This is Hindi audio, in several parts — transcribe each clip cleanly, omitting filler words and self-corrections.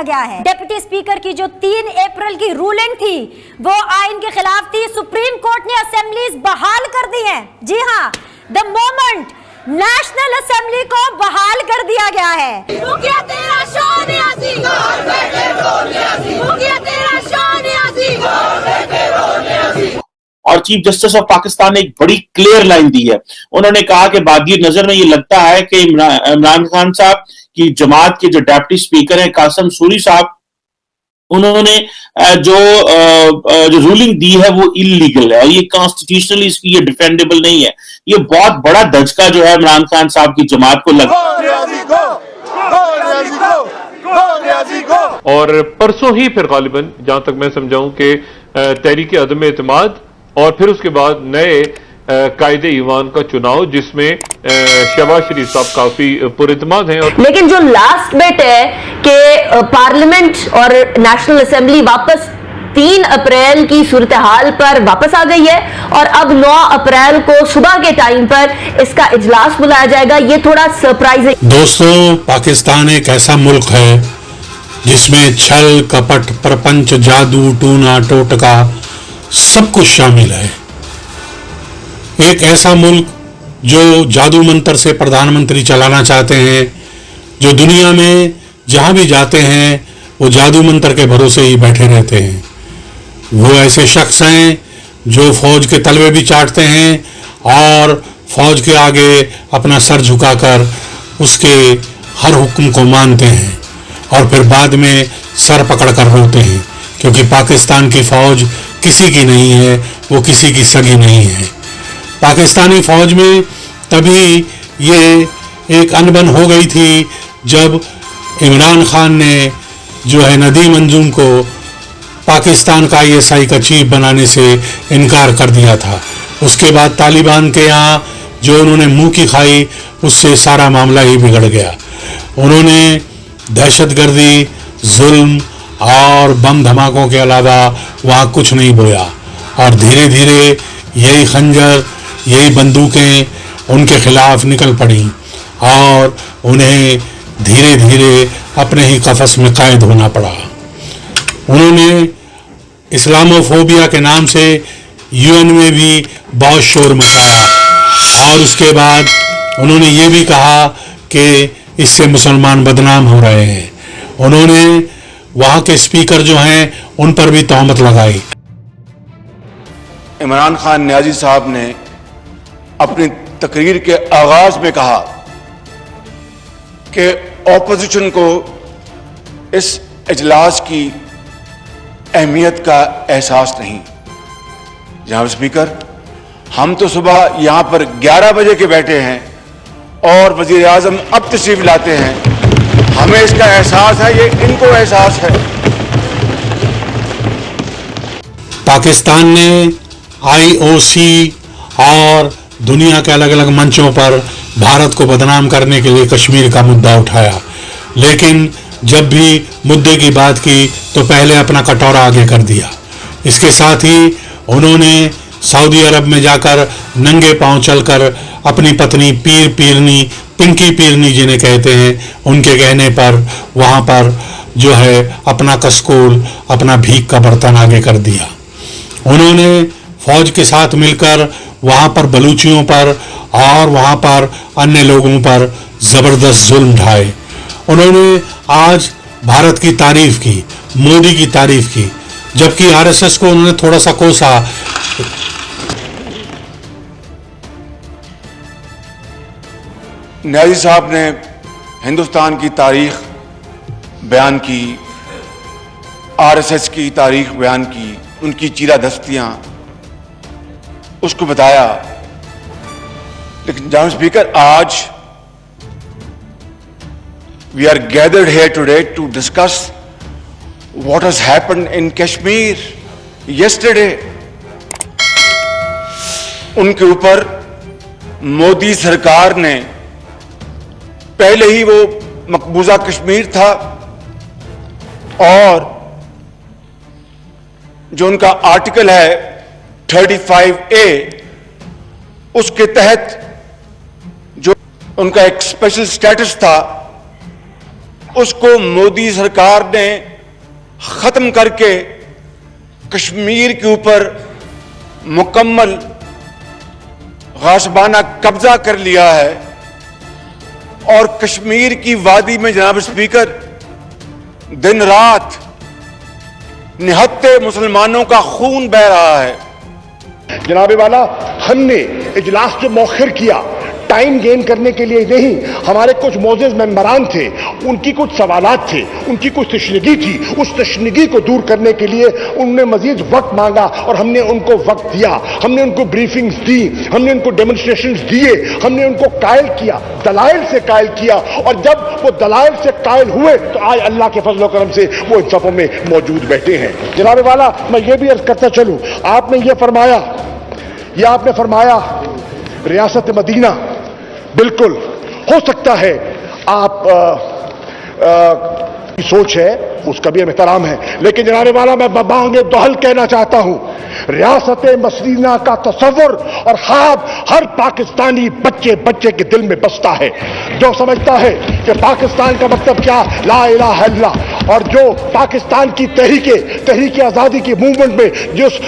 गया है। डिप्टी स्पीकर की जो 3 अप्रैल की रूलिंग थी वो आइन के खिलाफ थी। सुप्रीम कोर्ट ने असेंबलीज बहाल कर दी हैं। जी हाँ, द मोमेंट नेशनल असेंबली को बहाल कर दिया गया है। और चीफ जस्टिस ऑफ पाकिस्तान ने एक बड़ी क्लियर लाइन दी है। उन्होंने कहा कि बादी नजर में ये लगता है कि इमरान खान साहब की जमात के जो डिप्टी स्पीकर हैं कासिम सूरी साहब, उन्होंने जो रूलिंग दी है वो इलीगल है और ये कॉन्स्टिट्यूशनली इसकी ये डिफेंडेबल नहीं है। ये बहुत बड़ा धचका जो है इमरान खान साहब की जमात को लगा। और परसों ही फिर गालिबन जहां तक मैं समझाऊं कि तहरीक अदम एतमाद और फिर उसके बाद नए कायदे ईवान का चुनाव जिसमें शहबाज शरीफ साहब काफी पुरइतमाद हैं। और लेकिन जो लास्ट बिट है कि पार्लियामेंट और नेशनल असेंबली वापस 3 अप्रैल की सूरत हाल पर वापस आ गई है और अब 9 अप्रैल को सुबह के टाइम पर इसका इजलास बुलाया जाएगा। ये थोड़ा सरप्राइजिंग। दोस्तों, पाकिस्तान एक ऐसा मुल्क है जिसमें छल कपट प्रपंच जादू टूना टोटका सब कुछ शामिल है। एक ऐसा मुल्क जो जादू मंत्र से प्रधानमंत्री चलाना चाहते हैं, जो दुनिया में जहां भी जाते हैं वो जादू मंत्र के भरोसे ही बैठे रहते हैं। वो ऐसे शख्स हैं जो फौज के तलवे भी चाटते हैं और फौज के आगे अपना सर झुकाकर उसके हर हुक्म को मानते हैं और फिर बाद में सर पकड़कर रोते हैं, क्योंकि पाकिस्तान की फौज किसी की नहीं है, वो किसी की सगी नहीं है। पाकिस्तानी फौज में तभी ये एक अनबन हो गई थी जब इमरान खान ने जो है नदीम अंजुम को पाकिस्तान का ISI का चीफ बनाने से इनकार कर दिया था। उसके बाद तालिबान के यहाँ जो उन्होंने मुंह की खाई उससे सारा मामला ही बिगड़ गया। उन्होंने दहशतगर्दी, जुल्म और बम धमाकों के अलावा वहाँ कुछ नहीं बोया और धीरे धीरे यही खंजर, यही बंदूकें उनके खिलाफ निकल पड़ी और उन्हें धीरे धीरे अपने ही कफस में कैद होना पड़ा। उन्होंने इस्लामोफोबिया के नाम से UN में भी बहुत शोर मचाया और उसके बाद उन्होंने ये भी कहा कि इससे मुसलमान बदनाम हो रहे हैं। उन्होंने वहाँ के स्पीकर जो हैं उन पर भी तहमत लगाई। इमरान खान नियाजी साहब ने अपनी तकरीर के आगाज में कहा कि ऑपोजिशन को इस इजलास की अहमियत का एहसास नहीं। जनाब स्पीकर, हम तो सुबह यहाँ पर 11 बजे के बैठे हैं और वजीर आजम अब तशरीफ लाते हैं। हमें इसका एहसास है, ये इनको एहसास है। पाकिस्तान ने IOC और दुनिया के अलग अलग मंचों पर भारत को बदनाम करने के लिए कश्मीर का मुद्दा उठाया, लेकिन जब भी मुद्दे की बात की तो पहले अपना कटोरा आगे कर दिया। इसके साथ ही उन्होंने सऊदी अरब में जाकर नंगे पांव चलकर अपनी पत्नी पीर पीरनी, पिंकी पीरनी जिन्हें कहते हैं, उनके कहने पर वहाँ पर जो है अपना कस्कूल, अपना भीख का बर्तन आगे कर दिया। उन्होंने फौज के साथ मिलकर वहाँ पर बलूचियों पर और वहाँ पर अन्य लोगों पर ज़बरदस्त जुल्म ढाए। उन्होंने आज भारत की तारीफ की, मोदी की तारीफ की, जबकि RSS को उन्होंने थोड़ा सा कोसा। नियाजी साहब ने हिंदुस्तान की तारीख बयान की, RSS की तारीख बयान की, उनकी चीरादस्तियां उसको बताया। लेकिन जनाब स्पीकर, आज we are gathered here today to discuss what has happened in Kashmir yesterday. उनके ऊपर मोदी सरकार ने पहले ही वो मकबूजा कश्मीर था और जो उनका आर्टिकल है 35A, उसके तहत जो उनका एक स्पेशल स्टेटस था उसको मोदी सरकार ने खत्म करके कश्मीर के ऊपर मुकम्मल गासबाना कब्जा कर लिया है और कश्मीर की वादी में जनाब स्पीकर दिन रात निहत्ते मुसलमानों का खून बह रहा है। जनाब वाला, हमने इजलास जो मौखिर किया टाइम गेन करने के लिए नहीं, हमारे कुछ मोअज़्ज़िज़ मेंबरान थे, उनकी कुछ सवालात थे, उनकी कुछ तशनीगी थी, उस तशनीगी को दूर करने के लिए उन्होंने मजीद वक्त मांगा और हमने उनको वक्त दिया, हमने उनको ब्रीफिंग्स दी, हमने उनको डेमोन्स्ट्रेशंस दिए, हमने उनको कायल किया, दलाइल से कायल किया, और जब वो दलाइल से कायल हुए तो आज अल्लाह के फजल करम से वो इन सफ़ों में मौजूद बैठे हैं। जनाब वाला, मैं ये भी अर्ज करता चलूँ, आपने फरमाया रियासत मदीना, बिल्कुल हो सकता है आप की सोच है, उसका भी एहतराम है, लेकिन जनाब वाला मैं बांगे दोहल कहना चाहता हूं, रियासत मदीना का तस्वुर और ख्वाब हर पाकिस्तानी बच्चे बच्चे के दिल में बसता है, जो समझता है कि पाकिस्तान का मतलब क्या, ला इलाहा इल्लल्लाह, और जो पाकिस्तान की तहरीक आज़ादी की मूवमेंट में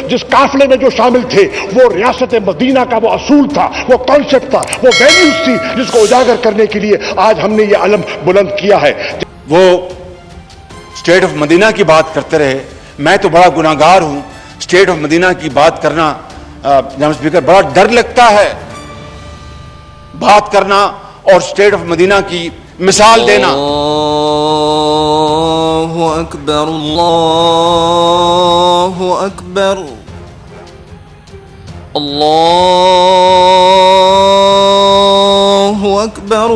जिस काफिले में जो शामिल थे, वो रियासत मदीना का वो असूल था, वो कॉन्सेप्ट था, वो वैल्यूज थी, जिसको उजागर करने के लिए आज हमने ये अलम बुलंद किया है। वो स्टेट ऑफ मदीना की बात करते रहे, मैं तो बड़ा गुनाहगार हूं, स्टेट ऑफ मदीना की बात करना जनाब स्पीकर बड़ा डर लगता है, बात करना और स्टेट ऑफ मदीना की मिसाल देना। अल्लाहु अकबर, अल्लाहु अकबर, अल्लाहु अकबर,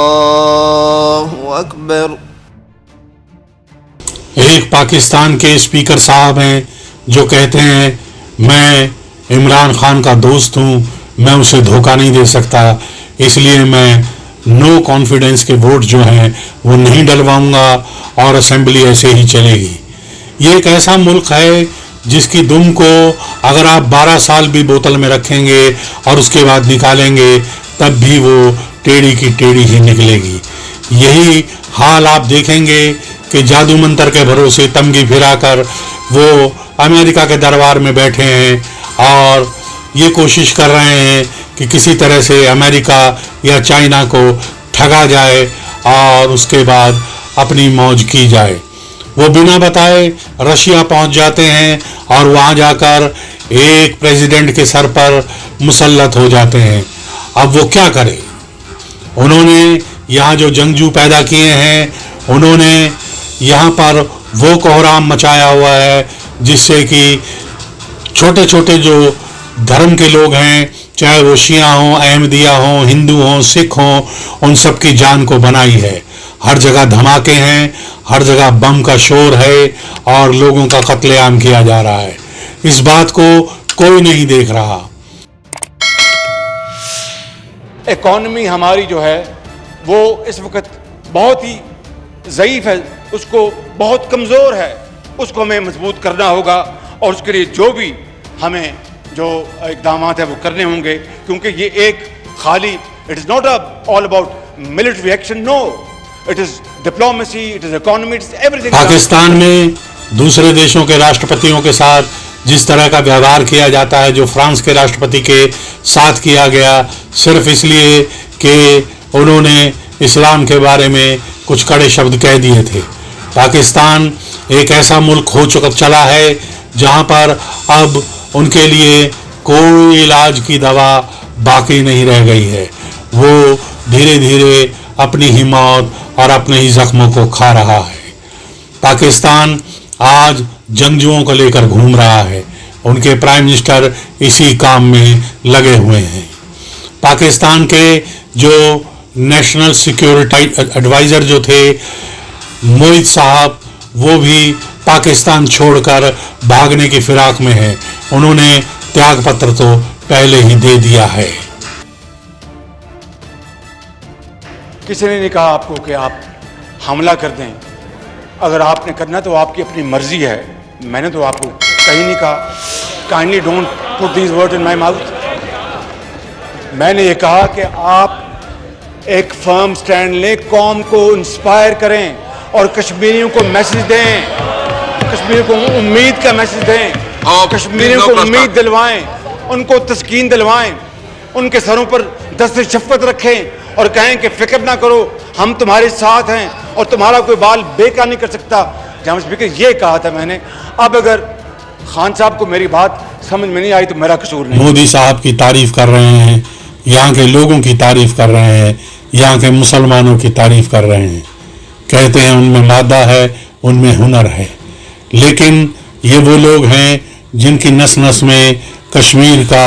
अल्लाहु अकबर। एक पाकिस्तान के स्पीकर साहब हैं जो कहते हैं मैं इमरान खान का दोस्त हूं, मैं उसे धोखा नहीं दे सकता, इसलिए मैं नो कॉन्फिडेंस के वोट जो हैं वो नहीं डलवाऊंगा और असेंबली ऐसे ही चलेगी। ये एक ऐसा मुल्क है जिसकी दुम को अगर आप 12 साल भी बोतल में रखेंगे और उसके बाद निकालेंगे तब भी वो टेढ़ी की टेढ़ी ही निकलेगी। यही हाल आप देखेंगे कि जादू मंतर के भरोसे तमगी फिराकर वो अमेरिका के दरबार में बैठे हैं और ये कोशिश कर रहे हैं कि किसी तरह से अमेरिका या चाइना को ठगा जाए और उसके बाद अपनी मौज की जाए। वो बिना बताए रशिया पहुंच जाते हैं और वहां जाकर एक प्रेसिडेंट के सर पर मुसल्लत हो जाते हैं। अब वो क्या करें? उन्होंने यहाँ जो जंगजू पैदा किए हैं, उन्होंने यहाँ पर वो कोहराम मचाया हुआ है जिससे कि छोटे छोटे जो धर्म के लोग हैं, चाहे वो शिया हों, अहमदिया हों, हिंदू हों, सिख हों, उन सब की जान को बनाई है। हर जगह धमाके हैं, हर जगह बम का शोर है और लोगों का कत्लेआम किया जा रहा है। इस बात को कोई नहीं देख रहा। इकॉनमी हमारी जो है वो इस वक्त बहुत ही ज़ईफ है, उसको बहुत कमज़ोर है, उसको हमें मजबूत करना होगा और उसके लिए जो भी हमें जो इक़दाम है वो करने होंगे, क्योंकि ये एक खाली it is not all about military action, no, it is diplomacy, it is economy, it is everything. Pakistan में दूसरे देशों के राष्ट्रपतियों के साथ जिस तरह का व्यवहार किया जाता है, जो फ्रांस के राष्ट्रपति के साथ किया गया, सिर्फ इसलिए कि उन्होंने इस्लाम के बारे में कुछ कड़े शब्द कह दिए थे। पाकिस्तान एक ऐसा मुल्क हो चला है जहां पर अब उनके लिए कोई इलाज की दवा बाकी नहीं रह गई है। वो धीरे धीरे अपनी ही मौत और अपने ही जख्मों को खा रहा है। पाकिस्तान आज जंगजुओं को लेकर घूम रहा है, उनके प्राइम मिनिस्टर इसी काम में लगे हुए हैं। पाकिस्तान के जो नेशनल सिक्योरिटी एडवाइज़र जो थे मोहित साहब, वो भी पाकिस्तान छोड़कर भागने की फिराक में है। उन्होंने त्याग पत्र तो पहले ही दे दिया है। किसी ने नहीं कहा आपको कि आप हमला कर दें, अगर आपने करना तो आपकी अपनी मर्जी है, मैंने तो आपको कहीं नहीं कहा। Kindly don't put these word in my mouth. मैंने ये कहा कि आप एक फर्म स्टैंड लें, कौम को इंस्पायर करें और कश्मीरियों को मैसेज दें, कश्मीरियों को उम्मीद का मैसेज दें, कश्मीरियों को उम्मीद दिलवाएं, उनको तस्कीन दिलवाएं, उनके सरों पर दस्ते शफ़क़त रखें और कहें कि फिक्र ना करो, हम तुम्हारे साथ हैं और तुम्हारा कोई बाल बेकार नहीं कर सकता। जनाब स्पीकर, ये कहा था मैंने। अब अगर खान साहब को मेरी बात समझ में नहीं आई तो मेरा कसूर नहीं। मोदी साहब की तारीफ कर रहे हैं, यहाँ के लोगों की तारीफ कर रहे हैं, यहाँ के मुसलमानों की तारीफ कर रहे हैं, कहते हैं उनमें मादा है, उनमें हुनर है। लेकिन ये वो लोग हैं जिनकी नस नस में कश्मीर का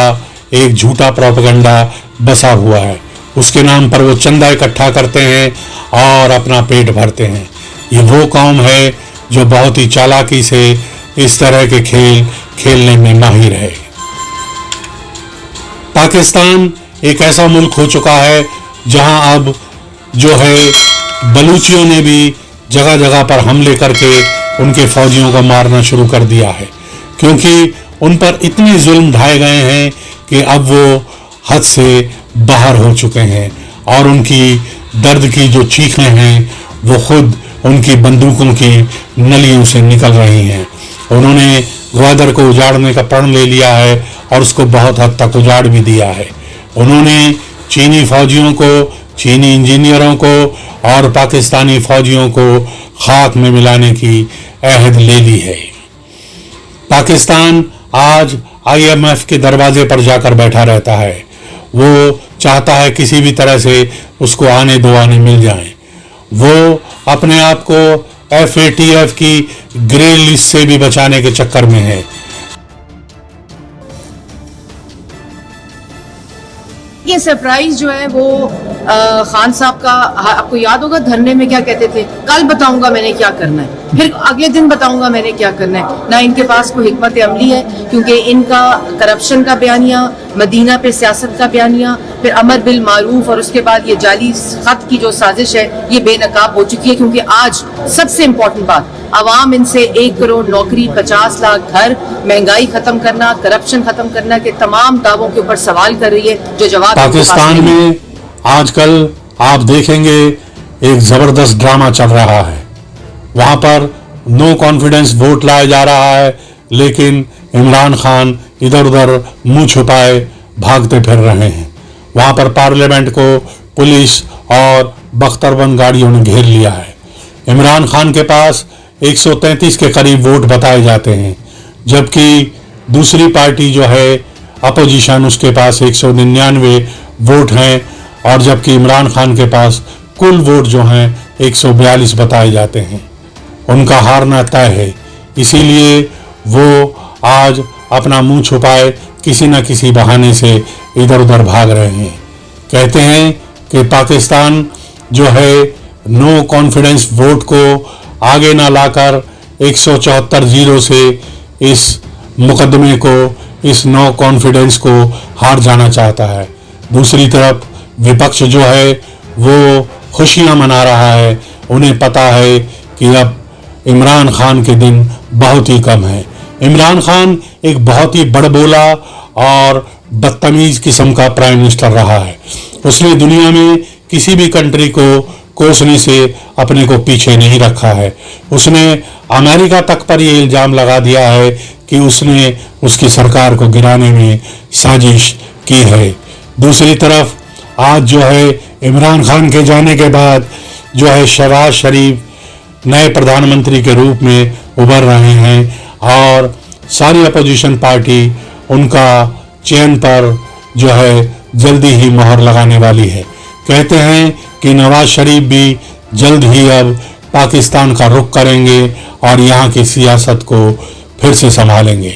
एक झूठा प्रोपेगेंडा बसा हुआ है। उसके नाम पर वो चंदा इकट्ठा करते हैं और अपना पेट भरते हैं। ये वो कौम है जो बहुत ही चालाकी से इस तरह के खेल खेलने में माहिर है। पाकिस्तान एक ऐसा मुल्क हो चुका है जहां अब जो है बलूचियों ने भी जगह जगह पर हमले करके उनके फौजियों को मारना शुरू कर दिया है, क्योंकि उन पर इतने जुल्म ढाए गए हैं कि अब वो हद से बाहर हो चुके हैं और उनकी दर्द की जो चीखें हैं वो खुद उनकी बंदूकों की नलियों से निकल रही हैं। उन्होंने ग्वादर को उजाड़ने का प्रण ले लिया है और उसको बहुत हद तक उजाड़ भी दिया है। उन्होंने चीनी फौजियों को, चीनी इंजीनियरों को और पाकिस्तानी फौजियों को खाक में मिलाने की अहद ले ली है। पाकिस्तान आज IMF के दरवाजे पर जाकर बैठा रहता है। वो चाहता है किसी भी तरह से उसको आने दो आने मिल जाएं। वो अपने आप को FATF की ग्रे लिस्ट से भी बचाने के चक्कर में है। ये सरप्राइज जो है वो खान साहब का, आपको याद होगा धरने में क्या कहते थे, कल बताऊंगा मैंने क्या करना है, फिर अगले दिन बताऊंगा मैंने क्या करना है। ना इनके पास कोई हिकमत अमली है, क्योंकि इनका करप्शन का बयानिया, मदीना पे सियासत का बयानिया, फिर अमर बिल मारूफ और उसके बाद ये जाली खत की जो साजिश है ये बेनकाब हो चुकी है। क्योंकि आज सबसे इम्पोर्टेंट बात, आवाम इनसे 1 करोड़ नौकरी, 50 लाख घर, महंगाई खत्म करना, करप्शन खत्म करना के तमाम दावों के ऊपर सवाल कर रही है, जो जवाब पाकिस्तान में आजकल आप देखेंगे एक जबरदस्त ड्रामा चल रहा है। वहां पर नो कॉन्फिडेंस वोट लाया जा रहा है, लेकिन इमरान खान इधर उधर मुंह छुपाए भागते फिर रहे हैं। वहां पर पार्लियामेंट को पुलिस और बख्तरबंद गाड़ियों ने घेर लिया है। इमरान खान के पास 133 के करीब वोट बताए जाते हैं, जबकि दूसरी पार्टी जो है अपोजिशन, उसके पास 199 वोट हैं, और जबकि इमरान खान के पास कुल वोट जो हैं 142 बताए जाते हैं। उनका हारना तय है, इसीलिए वो आज अपना मुंह छुपाए किसी न किसी बहाने से इधर उधर भाग रहे हैं। कहते हैं कि पाकिस्तान जो है नो कॉन्फिडेंस वोट को आगे ना लाकर 174-0 से इस मुकदमे को, इस नो कॉन्फिडेंस को हार जाना चाहता है। दूसरी तरफ विपक्ष जो है वो खुशियां मना रहा है। उन्हें पता है कि अब इमरान खान के दिन बहुत ही कम है। इमरान खान एक बहुत ही बड़बोला और बदतमीज किस्म का प्राइम मिनिस्टर रहा है। उसने दुनिया में किसी भी कंट्री को कोसने से अपने को पीछे नहीं रखा है। उसने अमेरिका तक पर यह इल्जाम लगा दिया है कि उसने उसकी सरकार को गिराने में साजिश की है। दूसरी तरफ आज जो है इमरान खान के जाने के बाद जो है शहबाज शरीफ नए प्रधानमंत्री के रूप में उभर रहे हैं और सारी अपोजिशन पार्टी उनका चयन पर जो है जल्दी ही मोहर लगाने वाली है। कहते हैं कि नवाज शरीफ भी जल्द ही अब पाकिस्तान का रुख करेंगे और यहाँ की सियासत को फिर से संभालेंगे।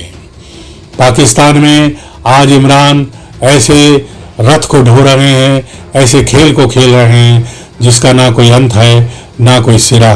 पाकिस्तान में आज इमरान ऐसे रथ को ढो रहे हैं, ऐसे खेल को खेल रहे हैं जिसका ना कोई अंत है, ना कोई सिरा।